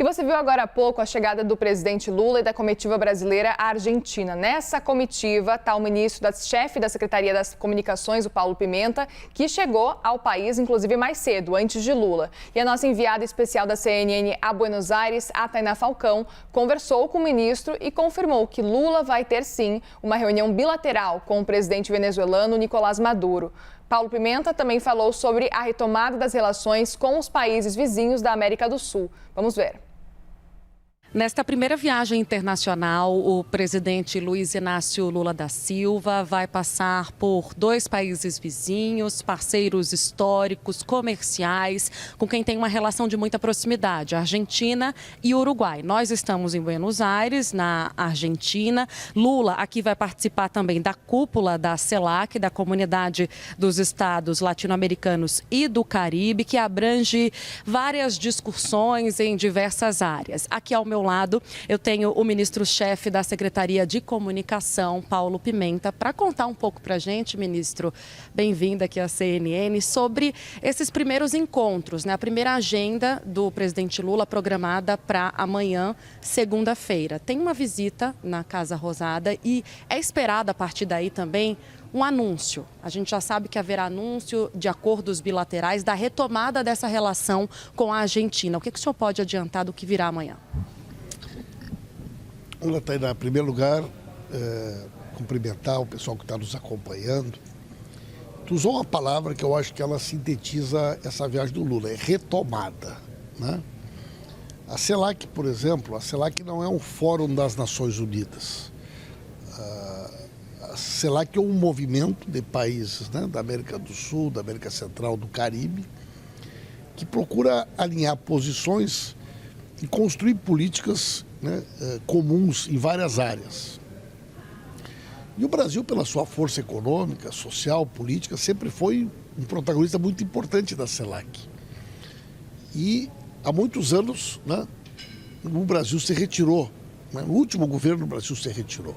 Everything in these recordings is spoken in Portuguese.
E você viu agora há pouco a chegada do presidente Lula e da comitiva brasileira à Argentina. Nessa comitiva está o chefe da Secretaria das Comunicações, o Paulo Pimenta, que chegou ao país, inclusive, mais cedo, antes de Lula. E a nossa enviada especial da CNN a Buenos Aires, a Tainá Falcão, conversou com o ministro e confirmou que Lula vai ter, sim, uma reunião bilateral com o presidente venezuelano Nicolás Maduro. Paulo Pimenta também falou sobre a retomada das relações com os países vizinhos da América do Sul. Vamos ver. Nesta primeira viagem internacional, o presidente Luiz Inácio Lula da Silva vai passar por 2 países vizinhos, parceiros históricos, comerciais, com quem tem uma relação de muita proximidade, Argentina e Uruguai. Nós estamos em Buenos Aires, na Argentina. Lula aqui vai participar também da cúpula da CELAC, da Comunidade dos Estados Latino-Americanos e do Caribe, que abrange várias discussões em diversas áreas. Aqui ao meu lado, eu tenho o ministro-chefe da Secretaria de Comunicação, Paulo Pimenta, para contar um pouco para a gente, ministro, bem-vindo aqui à CNN, sobre esses primeiros encontros, né? A primeira agenda do presidente Lula programada para amanhã, segunda-feira. Tem uma visita na Casa Rosada e é esperado a partir daí também um anúncio. A gente já sabe que haverá anúncio de acordos bilaterais da retomada dessa relação com a Argentina. O que o senhor pode adiantar do que virá amanhã? Olá, Tainá. Em primeiro lugar, cumprimentar o pessoal que está nos acompanhando. Tu usou uma palavra que eu acho que ela sintetiza essa viagem do Lula, é retomada, né? A CELAC, por exemplo, a CELAC não é um fórum das Nações Unidas. A CELAC é um movimento de países, né, da América do Sul, da América Central, do Caribe, que procura alinhar posições e construir políticas, né, comuns em várias áreas. E o Brasil, pela sua força econômica, social, política, sempre foi um protagonista muito importante da CELAC. E há muitos anos, né, o Brasil se retirou, né, no último governo o Brasil se retirou.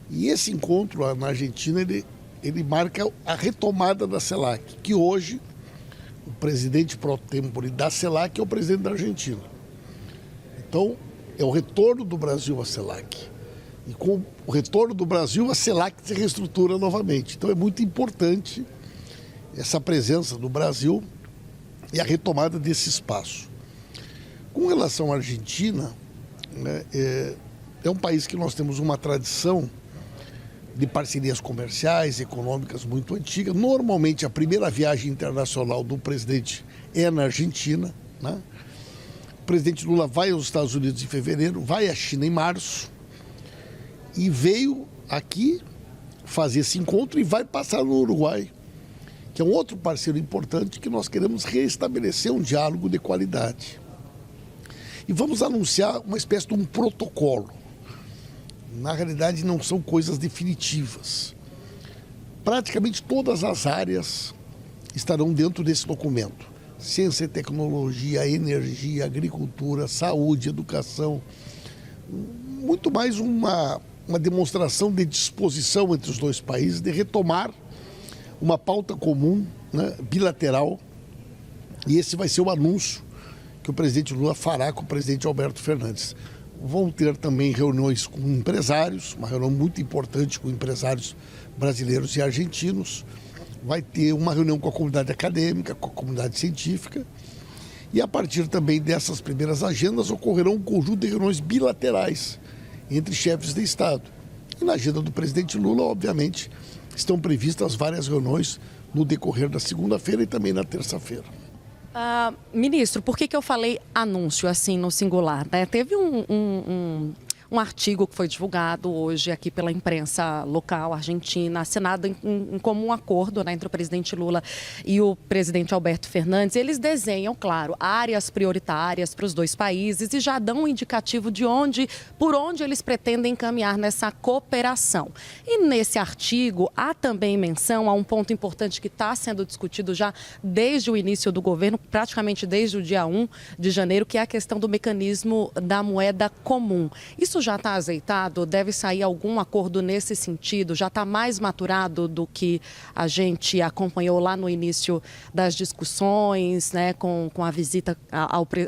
E esse encontro lá na Argentina, ele marca a retomada da CELAC, que hoje o presidente pro tempore da CELAC é o presidente da Argentina. Então, é o retorno do Brasil à CELAC. E com o retorno do Brasil, a CELAC se reestrutura novamente. Então, é muito importante essa presença do Brasil e a retomada desse espaço. Com relação à Argentina, né, é um país que nós temos uma tradição de parcerias comerciais, econômicas muito antiga. Normalmente, a primeira viagem internacional do presidente é na Argentina, né? O presidente Lula vai aos Estados Unidos em fevereiro, vai à China em março e veio aqui fazer esse encontro e vai passar no Uruguai, que é um outro parceiro importante que nós queremos reestabelecer um diálogo de qualidade. E vamos anunciar uma espécie de um protocolo. Na realidade, não são coisas definitivas. Praticamente todas as áreas estarão dentro desse documento. Ciência e tecnologia, energia, agricultura, saúde, educação. Muito mais uma demonstração de disposição entre os 2 países de retomar uma pauta comum, né, bilateral. E esse vai ser o anúncio que o presidente Lula fará com o presidente Alberto Fernandes. Vão ter também reuniões com empresários, uma reunião muito importante com empresários brasileiros e argentinos. Vai ter uma reunião com a comunidade acadêmica, com a comunidade científica. E a partir também dessas primeiras agendas ocorrerão um conjunto de reuniões bilaterais entre chefes de Estado. E na agenda do presidente Lula, obviamente, estão previstas várias reuniões no decorrer da segunda-feira e também na terça-feira. Ministro, por que eu falei anúncio assim no singular, né? Teve um artigo que foi divulgado hoje aqui pela imprensa local argentina, assinado em comum acordo, né, entre o presidente Lula e o presidente Alberto Fernandes. Eles desenham, claro, áreas prioritárias para os 2 países e já dão um indicativo de por onde eles pretendem caminhar nessa cooperação. E nesse artigo há também menção a um ponto importante que está sendo discutido já desde o início do governo, praticamente desde o dia 1 de janeiro, que é a questão do mecanismo da moeda comum. Isso já está azeitado? Deve sair algum acordo nesse sentido? Já está mais maturado do que a gente acompanhou lá no início das discussões, né, com a visita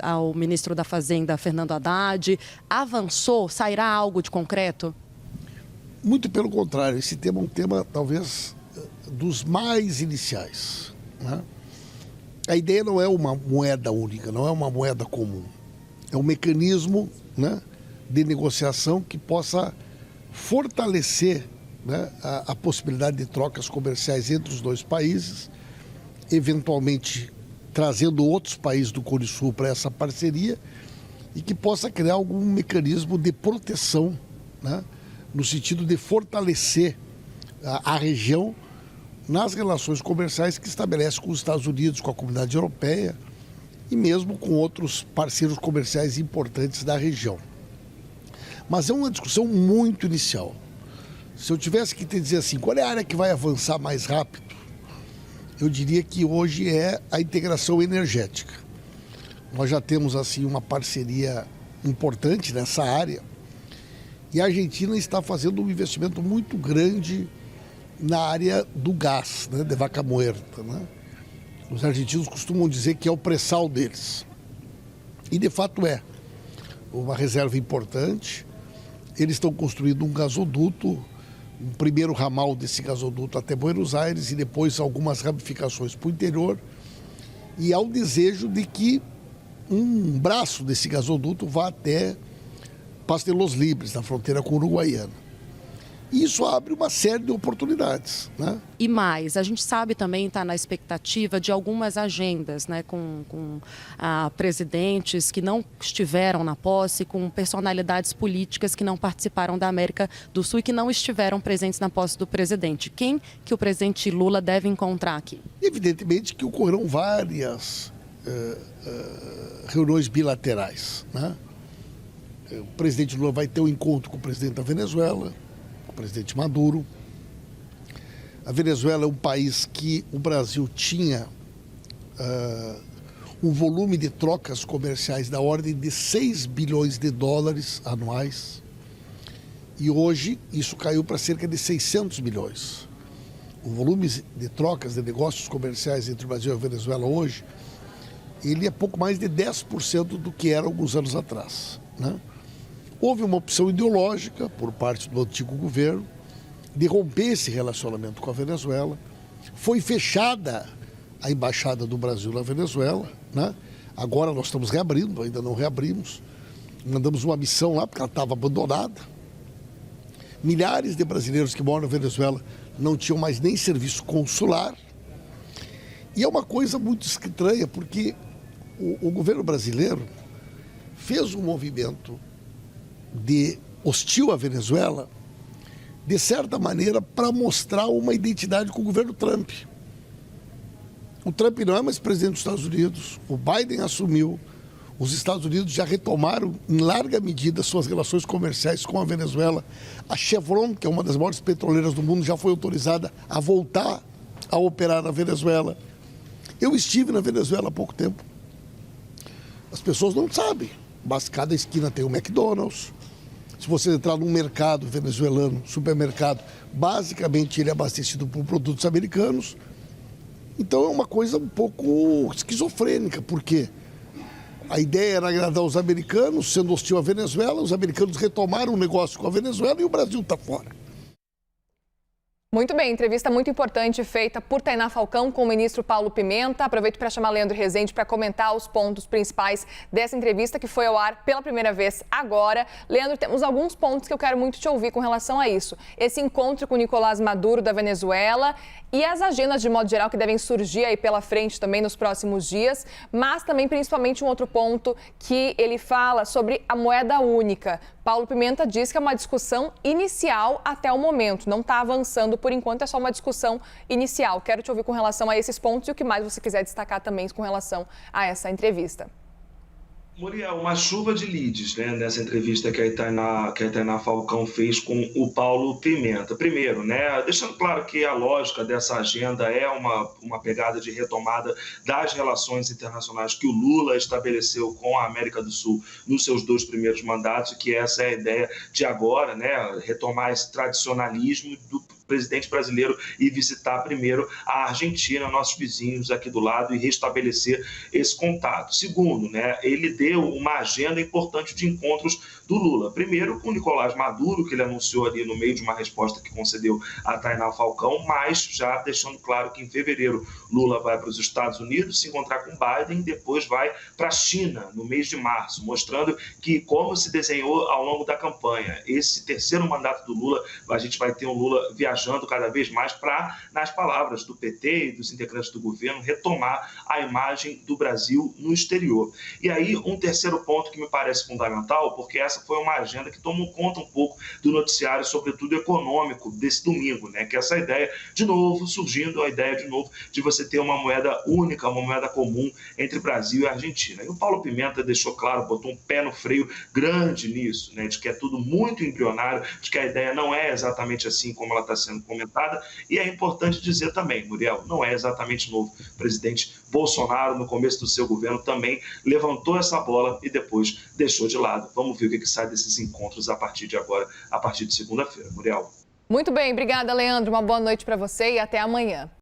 ao ministro da Fazenda, Fernando Haddad? Avançou? Sairá algo de concreto? Muito pelo contrário, esse tema é um tema talvez dos mais iniciais, né? A ideia não é uma moeda única, não é uma moeda comum. É um mecanismo, né, de negociação que possa fortalecer, né, a possibilidade de trocas comerciais entre os dois países, eventualmente trazendo outros países do Cone Sul para essa parceria e que possa criar algum mecanismo de proteção, né, no sentido de fortalecer a região nas relações comerciais que estabelece com os Estados Unidos, com a comunidade europeia e mesmo com outros parceiros comerciais importantes da região. Mas é uma discussão muito inicial. Se eu tivesse que te dizer assim, qual é a área que vai avançar mais rápido, eu diria que hoje é a integração energética. Nós já temos assim uma parceria importante nessa área e a Argentina está fazendo um investimento muito grande na área do gás, né, de Vaca Muerta, né? Os argentinos costumam dizer que é o pré-sal deles. E de fato é uma reserva importante. Eles estão construindo um gasoduto, um primeiro ramal desse gasoduto até Buenos Aires e depois algumas ramificações para o interior. E há o desejo de que um braço desse gasoduto vá até Paso de los Libres, na fronteira com a Uruguaiana. E isso abre uma série de oportunidades, né? E mais, a gente sabe também, está na expectativa de algumas agendas, né, com presidentes que não estiveram na posse, com personalidades políticas que não participaram da América do Sul e que não estiveram presentes na posse do presidente. Quem que o presidente Lula deve encontrar aqui? Evidentemente que ocorrerão várias reuniões bilaterais, né? O presidente Lula vai ter um encontro com o presidente da Venezuela, o presidente Maduro. A Venezuela é um país que o Brasil tinha um volume de trocas comerciais da ordem de 6 bilhões de dólares anuais. E hoje isso caiu para cerca de 600 milhões. O volume de trocas de negócios comerciais entre o Brasil e a Venezuela hoje, ele é pouco mais de 10% do que era alguns anos atrás, né? Houve uma opção ideológica por parte do antigo governo de romper esse relacionamento com a Venezuela. Foi fechada a embaixada do Brasil na Venezuela, né? Agora nós estamos reabrindo, ainda não reabrimos. Mandamos uma missão lá porque ela estava abandonada. Milhares de brasileiros que moram na Venezuela não tinham mais nem serviço consular. E é uma coisa muito estranha porque o governo brasileiro fez um movimento de hostil à Venezuela, de certa maneira, para mostrar uma identidade com o governo Trump. O Trump não é mais presidente dos Estados Unidos, o Biden assumiu, os Estados Unidos já retomaram em larga medida suas relações comerciais com a Venezuela. A Chevron, que é uma das maiores petroleiras do mundo, já foi autorizada a voltar a operar na Venezuela. Eu estive na Venezuela há pouco tempo. As pessoas não sabem, mas cada esquina tem um McDonald's. Se você entrar num mercado venezuelano, supermercado, basicamente ele é abastecido por produtos americanos. Então é uma coisa um pouco esquizofrênica, porque a ideia era agradar os americanos, sendo hostil à Venezuela, os americanos retomaram o negócio com a Venezuela e o Brasil está fora. Muito bem, entrevista muito importante feita por Tainá Falcão com o ministro Paulo Pimenta. Aproveito para chamar Leandro Rezende para comentar os pontos principais dessa entrevista que foi ao ar pela primeira vez agora. Leandro, temos alguns pontos que eu quero muito te ouvir com relação a isso. Esse encontro com Nicolás Maduro da Venezuela e as agendas de modo geral que devem surgir aí pela frente também nos próximos dias, mas também principalmente um outro ponto que ele fala sobre a moeda única. Paulo Pimenta diz que é uma discussão inicial até o momento, não está avançando por enquanto, é só uma discussão inicial. Quero te ouvir com relação a esses pontos e o que mais você quiser destacar também com relação a essa entrevista. Muriel, uma chuva de leads, né, nessa entrevista que a Tainá Falcão fez com o Paulo Pimenta. Primeiro, né, deixando claro que a lógica dessa agenda é uma pegada de retomada das relações internacionais que o Lula estabeleceu com a América do Sul nos seus 2 primeiros mandatos, e que essa é a ideia de agora, né, retomar esse tradicionalismo do presidente brasileiro e visitar primeiro a Argentina, nossos vizinhos aqui do lado, e restabelecer esse contato. Segundo, né, ele deu uma agenda importante de encontros do Lula. Primeiro com o Nicolás Maduro, que ele anunciou ali no meio de uma resposta que concedeu a Tainá Falcão, mas já deixando claro que em fevereiro Lula vai para os Estados Unidos se encontrar com Biden, depois vai para a China no mês de março, mostrando que, como se desenhou ao longo da campanha, esse terceiro mandato do Lula, a gente vai ter um Lula viajando cada vez mais para, nas palavras do PT e dos integrantes do governo, retomar a imagem do Brasil no exterior. E aí, um terceiro ponto que me parece fundamental, porque essa foi uma agenda que tomou conta um pouco do noticiário, sobretudo econômico, desse domingo, né? Que é essa ideia, de novo, surgindo a ideia de novo de você ter uma moeda única, uma moeda comum entre Brasil e Argentina. E o Paulo Pimenta deixou claro, botou um pé no freio grande nisso, né? De que é tudo muito embrionário, de que a ideia não é exatamente assim como ela está sendo comentada. E é importante dizer também, Muriel, não é exatamente novo. O presidente Bolsonaro, no começo do seu governo, também levantou essa bola e depois deixou de lado. Vamos ver o que sai desses encontros a partir de agora, a partir de segunda-feira. Muriel. Muito bem, obrigada, Leandro. Uma boa noite para você e até amanhã.